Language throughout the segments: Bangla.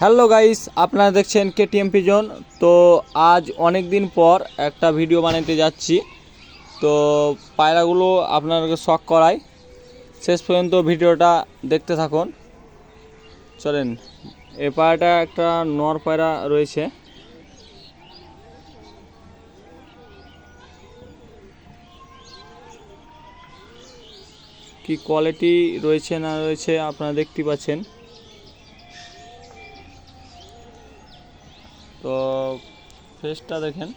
হ্যালো গাইস, আপনারা দেখছেন কেটিএম পিজন। তো আজ অনেক দিন পর একটা ভিডিও বানাতে যাচ্ছি। তো পায়রাগুলো আপনাদেরকে শখ করাই, শেষ পর্যন্ত ভিডিওটা দেখতে থাকুন। চলেন, এই পায়রাটা একটা নর পায়রা রয়েছে। কি কোয়ালিটি রয়েছে না রয়েছে আপনারা দেখতে পাচ্ছেন। তো ফেসটা দেখেন,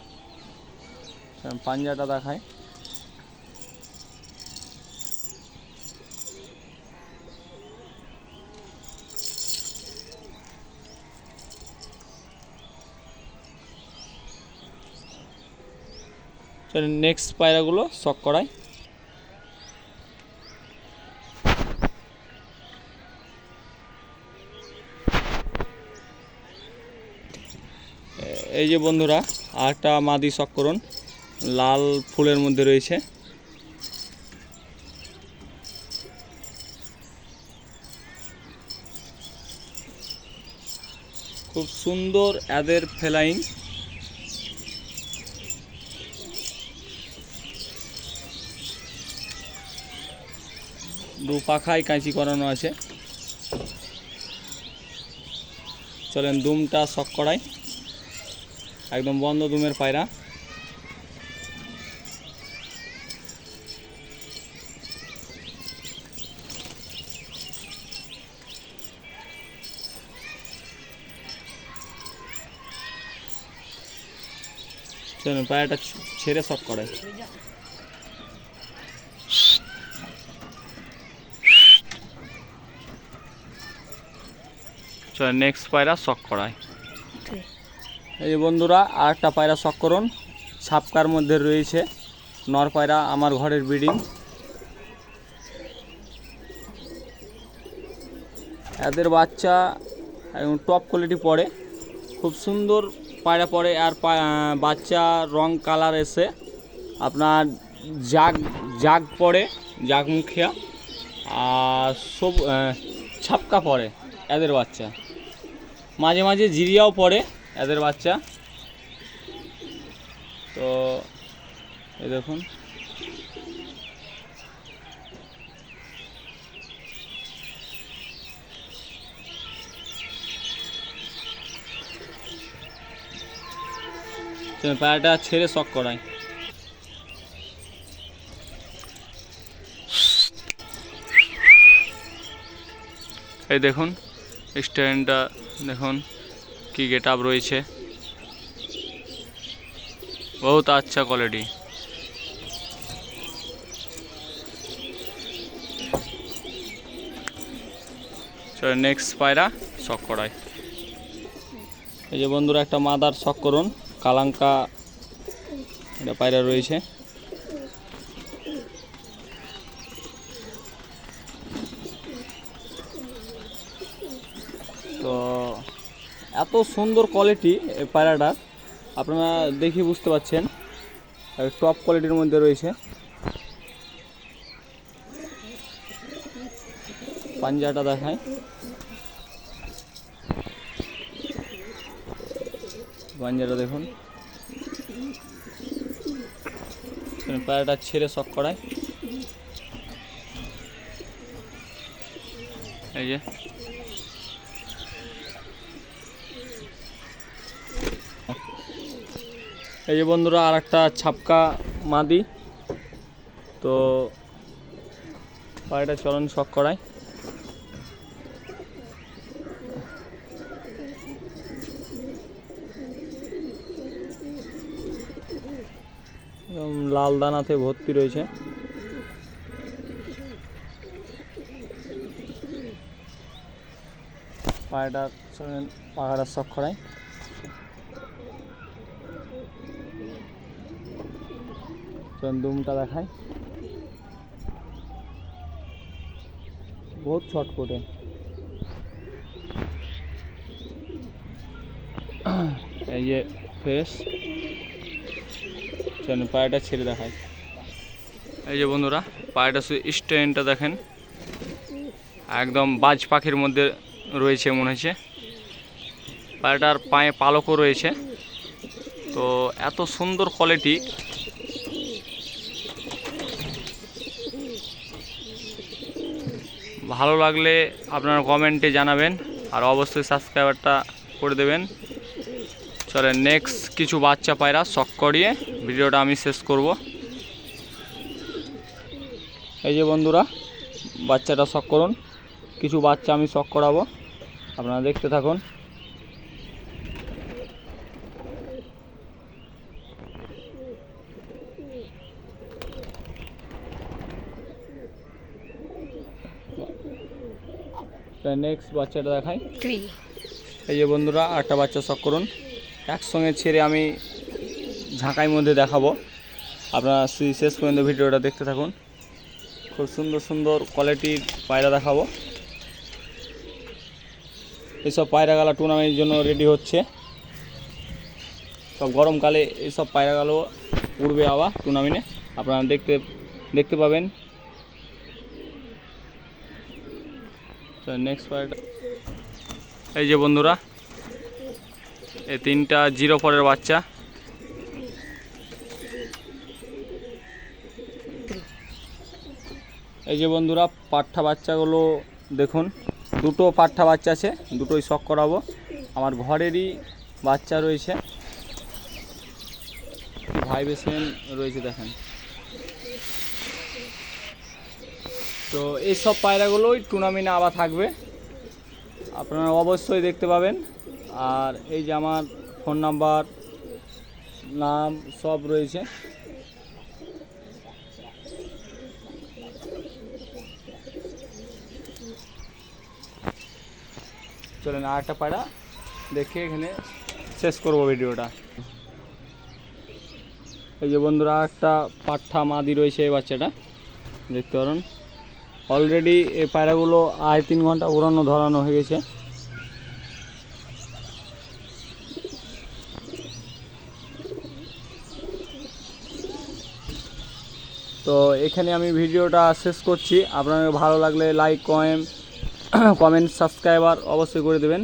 পাঞ্জাটা দেখায়। চলেন নেক্সট পায়রাগুলো শখ করাই। এই যে বন্ধুরা, আরেকটা মাদি শখ করুন, লাল ফুলের মধ্যে রয়েছে। খুব সুন্দর এদের ফেলাইন। দু পাখায় কাঁচি করানো আছে। চলেন দুমটা শখ করাই, একদম বন্ধ দুমের পায়রা। চলেন পায়রাটা ছেড়ে শখ করাই। চলেন নেক্সট পায়রা শখ করাই। এই যে বন্ধুরা, আরেকটা পায়রা শখ করুন, ছাপকার মধ্যে রয়েছে, নর পায়রা, আমার ঘরের ব্রিডিং। এদের বাচ্চা একদম টপ কোয়ালিটি পড়ে, খুব সুন্দর পায়রা পড়ে। আর বাচ্চা রং কালার এসে আপনার জাগ জাগ পড়ে, জাগ মুখিয়া, আর সব ছাপকা পড়ে এদের বাচ্চা। মাঝে মাঝে জিরিয়াও পড়ে এদের বাচ্চা। তো এই দেখুন, পায়রাটা ছেড়ে শখ করাই। এই দেখুন স্ট্যান্ডটা দেখুন, কি গেট আপ রয়েছে, বহুত আচ্ছা কোয়ালিটি। চলো নেক্সট পায়রা শখ করাই। এই যে বন্ধুরা, একটা মাদার শখ করুন, কালাঙ্কা এটা পায়রা রয়েছে। তো এত সুন্দর কোয়ালিটি এই পায়রাটার, আপনারা দেখে বুঝতে পারছেন, টপ কোয়ালিটির মধ্যে রয়েছে। পাঞ্জাটা দেখায়, পাঞ্জাটা দেখুন। পায়রাটা ছেড়ে শখ করায়। এই যে এই যে বন্ধুরা, আর একটা ছাপকা মাদি। তো পায়রাটা চলন শখ করায়। লাল দানাতে ভর্তি রয়েছে। পায়রাটা পাখাটা শখ করায়। দুমটা দেখায়, বহুত ছটপটে। এই যে ফেস, চলেন পায়রাটা ছেড়ে দেখায়। এই যে বন্ধুরা, পায়রাটা স্ট্যান্ডটা দেখেন, একদম বাজ পাখির মধ্যে রয়েছে মনে হচ্ছে। পায়রাটার পায়ে পালকও রয়েছে। তো এত সুন্দর কোয়ালিটি, ভালো লাগলে আপনারা কমেন্টে জানাবেন আর অবশ্যই সাবস্ক্রাইবারটা করে দেবেন। চলে নেক্সট কিছু বাচ্চা পায়রা শখ করিয়ে ভিডিওটা আমি শেষ করব। এই যে বন্ধুরা, বাচ্চাটা শখ করুন, কিছু বাচ্চা আমি শখ করাবো, আপনারা দেখতে থাকুন। নেক্সট বাচ্চাটা দেখাই। এই যে বন্ধুরা, আরেকটা বাচ্চা শখ করুন, একসঙ্গে ছেড়ে আমি ঝাঁকাইয়ের মধ্যে দেখাবো, আপনারা শেষ পর্যন্ত ভিডিওটা দেখতে থাকুন। খুব সুন্দর সুন্দর কোয়ালিটির পায়রা দেখাবো। এইসব পায়রাগুলো টুর্নামেন্টের জন্য রেডি হচ্ছে, সব গরমকালে এইসব পায়রাগুলো উড়বে আবার টুর্নামেন্টে, আপনারা দেখতে পাবেন। নেক্সট পায়রাটা এই যে বন্ধুরা, এই 3টা 04-এর বাচ্চা। এই যে বন্ধুরা, পাঠা বাচ্চাগুলো দেখুন, দুটো পাঠা বাচ্চা আছে, দুটোই শখ করাবো। আমার ঘরেরই বাচ্চা রয়েছে, ভাইব্রেশন রয়েছে দেখেন। তো এইসব পায়রাগুলোই টুর্নামেন্টে আবার থাকবে, আপনারা অবশ্যই দেখতে পাবেন। আর এই যে আমার ফোন নাম্বার, নাম সব রয়েছে। চলেন আরেকটা পায়রা দেখে এখানে শেষ করব ভিডিওটা। এই যে বন্ধুরা, একটা পাঠা মাদি রয়েছে, এই বাচ্চাটা দেখতে পারেন। অলরেডি এই পায়রাগুলো 2.5-3 ঘন্টা উড়ানো ধরানো হয়ে গেছে। তো এখানে আমি ভিডিওটা শেষ করছি। আপনাদের ভালো লাগলে লাইক, কমেন্ট, সাবস্ক্রাইবার অবশ্যই করে দেবেন।